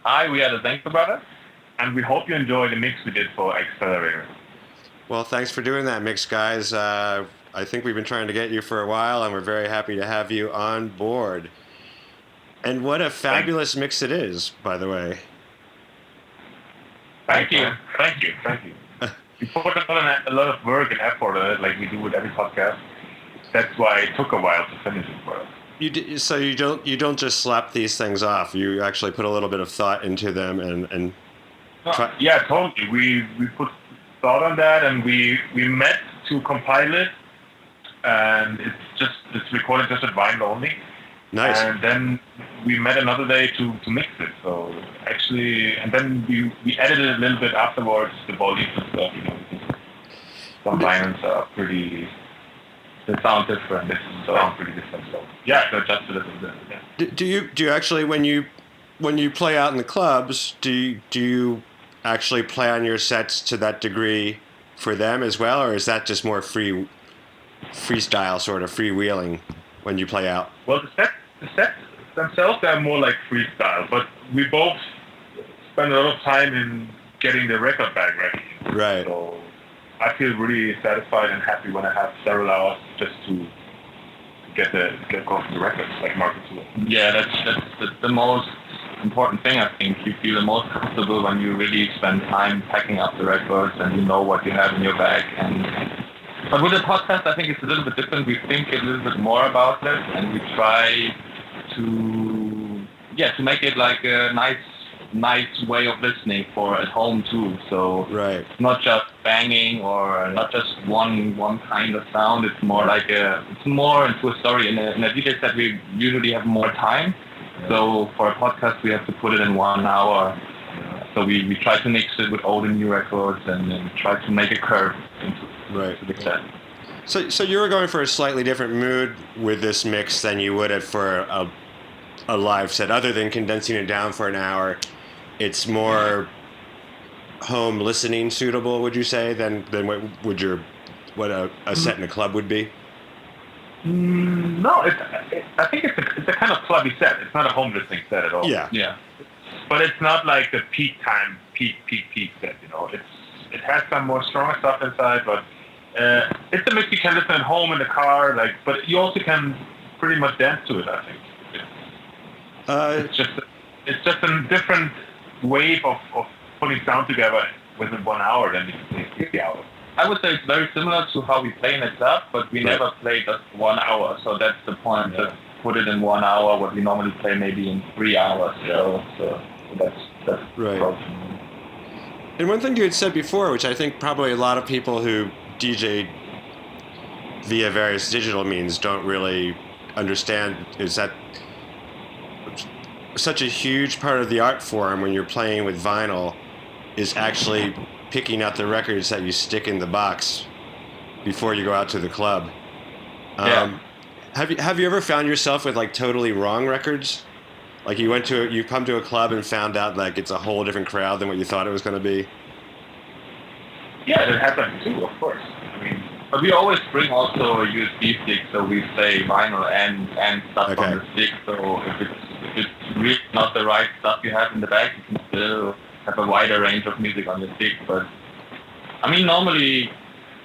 Hi, we are the Zenker Brothers, and we hope you enjoy the mix we did for Accelerator. Well, thanks for doing that mix, guys. I think we've been trying to get you for a while, and we're very happy to have you on board. And what a fabulous mix it is, by the way. Thank you. We put a lot of work and effort on it, like we do with every podcast. That's why it took a while to finish it for us. So you don't just slap these things off. You actually put a little bit of thought into them and yeah, totally. We put thought on that, and we met to compile it, and it's recorded just at vinyl only. Nice. And then we met another day to mix it. So actually, and then we edited it a little bit afterwards, the volumes and stuff. Some vinyls are pretty. They sound different. They sound pretty different. So yeah, so just a little bit. Yeah. Do you actually when you play out in the clubs, do you actually play on your sets to that degree for them as well, or is that just more freestyle, sort of freewheeling when you play out? Well, the sets themselves, they're more like freestyle, but we both spend a lot of time in getting the record bag ready. Right. So I feel really satisfied and happy when I have several hours just to get going the records, like market to it. Yeah, that's the most important thing. I think you feel the most comfortable when you really spend time packing up the records and you know what you have in your bag. But with the podcast, I think it's a little bit different. We think a little bit more about it, and we try to make it like a nice way of listening for at home too. So right. It's not just banging or not just one kind of sound. It's more like it's more into a story. In a DJ set, we usually have more time. So for a podcast, we have to put it in 1 hour. So we try to mix it with old and new records and then try to make a curve into the set. So you were going for a slightly different mood with this mix than you would have for a live set. Other than condensing it down for an hour, it's more home listening suitable, would you say, than what a set in a club would be? No, I think it's a kind of clubby set. It's not a home listening set at all. Yeah. But it's not like the peak set. It has some more stronger stuff inside, but it's a mix you can listen at home in the car, but you also can pretty much dance to it. I think. It's just a different wave of putting sound together within 1 hour than it takes 3 hours. I would say it's very similar to how we play in a club, but we never play just 1 hour. So that's the point. Yeah. Just put it in 1 hour, what we normally play maybe in 3 hours. Yeah. So that's right. And one thing you had said before, which I think probably a lot of people who DJ via various digital means don't really understand, is that such a huge part of the art form when you're playing with vinyl is actually picking out the records that you stick in the box before you go out to the club. Have you ever found yourself with like totally wrong records? Like you come to a club and found out like it's a whole different crowd than what you thought it was going to be? Yeah, it happens too, of course. But we always bring also a USB stick, so we play vinyl and stuff on the stick. So if it's really not the right stuff you have in the bag, you can still have a wider range of music on the stick. But normally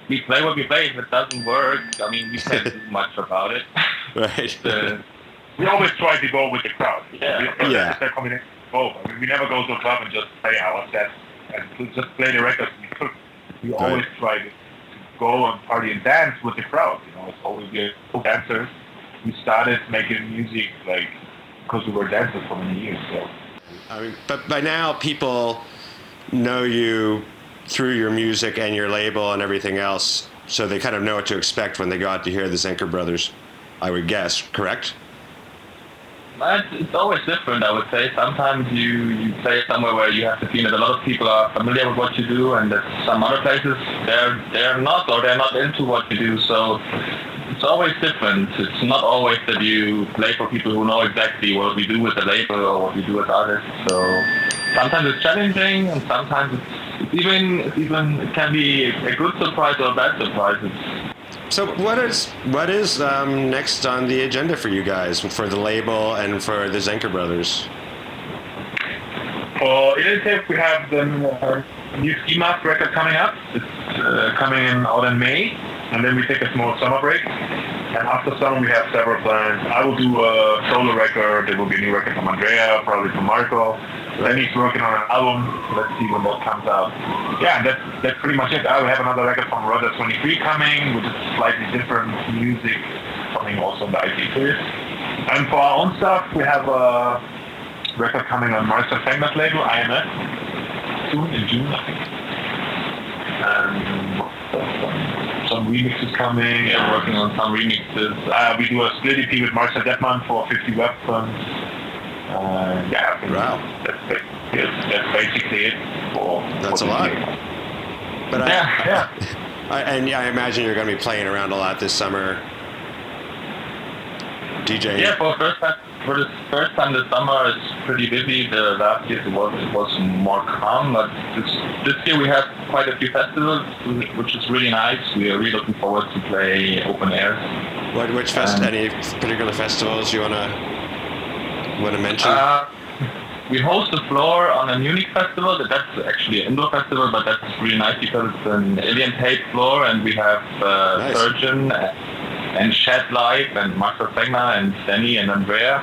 we play what we play. If it doesn't work, we can't do much about it. Right. We always try to go with the crowd. Yeah. It's a combination of both. We never go to a club and just play our sets and just play the records. We always try to go and party and dance with the crowd. It's always good dancers. We started making music because we were dancers for many years. So. But by now people know you through your music and your label and everything else, so they kind of know what to expect when they go out to hear the Zenker Brothers, I would guess, correct? It's always different, I would say. Sometimes you play somewhere where you have the feeling that a lot of people are familiar with what you do, and that some other places they're not, or they're not into what you do. So it's always different. It's not always that you play for people who know exactly what we do with the label or what we do as artists. So sometimes it's challenging, and sometimes it can be a good surprise or a bad surprise. So what is next on the agenda for you guys, for the label and for the Zenker Brothers? For Alien Tape, we have the new Ski Mask record coming up. It's coming out in May, and then we take a small summer break. And after summer, we have several plans. I will do a solo record. There will be a new record from Andrea, probably from Marco. Then he's working on an album. Let's see when that comes out. Yeah, that's pretty much it. I will have another record from Roger 23 coming, which is slightly different music, coming also on the IT series. And for our own stuff, we have a record coming on Marcel Fengler's label, IMS, soon in June, I think. And some remixes coming. Yeah, working on some remixes. We do a split EP with Marcel Detman for 50 weapons. Yeah, I think Wow. that's basically it. That's a lot. But yeah. I imagine you're going to be playing around a lot this summer. DJ. Yeah, for the first time this summer it's pretty busy. The last year it was more calm, but this year we have quite a few festivals, which is really nice. We are really looking forward to play open airs. Which any particular festivals you want to mention? We host the floor on a Munich festival. That's actually an indoor festival, but that's really nice because it's an Alien Tape floor, and we have Nice. Surgeon and Shed Live and Marcel Fengler and Danny and Andrea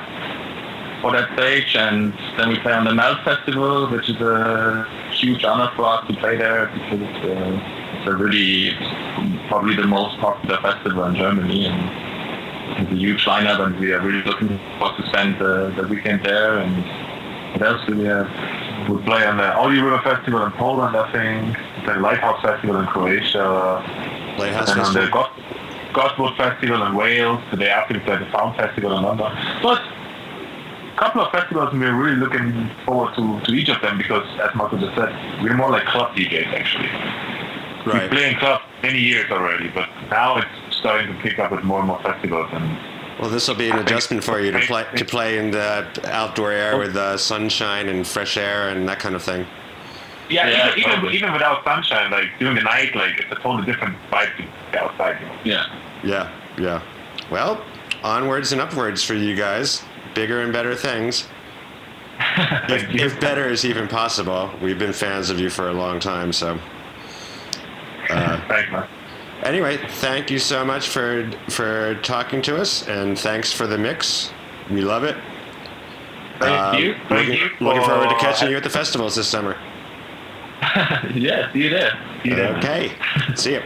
for that stage. And then we play on the Melt Festival, which is a huge honor for us to play there because it's a really probably the most popular festival in Germany, and it's a huge lineup, and we are really looking forward to spend the weekend there. And what else do we have? We play on the Audi River Festival in Poland, I think. The Lighthouse Festival in Croatia. Lighthouse and on the Festival. Godwood Festival in Wales. The day after we play the Sound Festival in London. So it's a couple of festivals, and we're really looking forward to each of them because, as Marco just said, we're more like club DJs actually. Right. We play in clubs many years already, but now it's starting to pick up with more and more festivals. And Well, this will be an adjustment for you to play in the outdoor air with sunshine and fresh air and that kind of thing. yeah, even without sunshine, like during the night, like it's a totally different vibe to be outside. You know? Yeah. Well, onwards and upwards for you guys. Bigger and better things. If better is even possible. We've been fans of you for a long time, so. Thanks, man. Anyway, thank you so much for talking to us, and thanks for the mix. We love it. Thank you. Looking forward to catching you at the festivals this summer. Yeah, see you there. Okay. See you.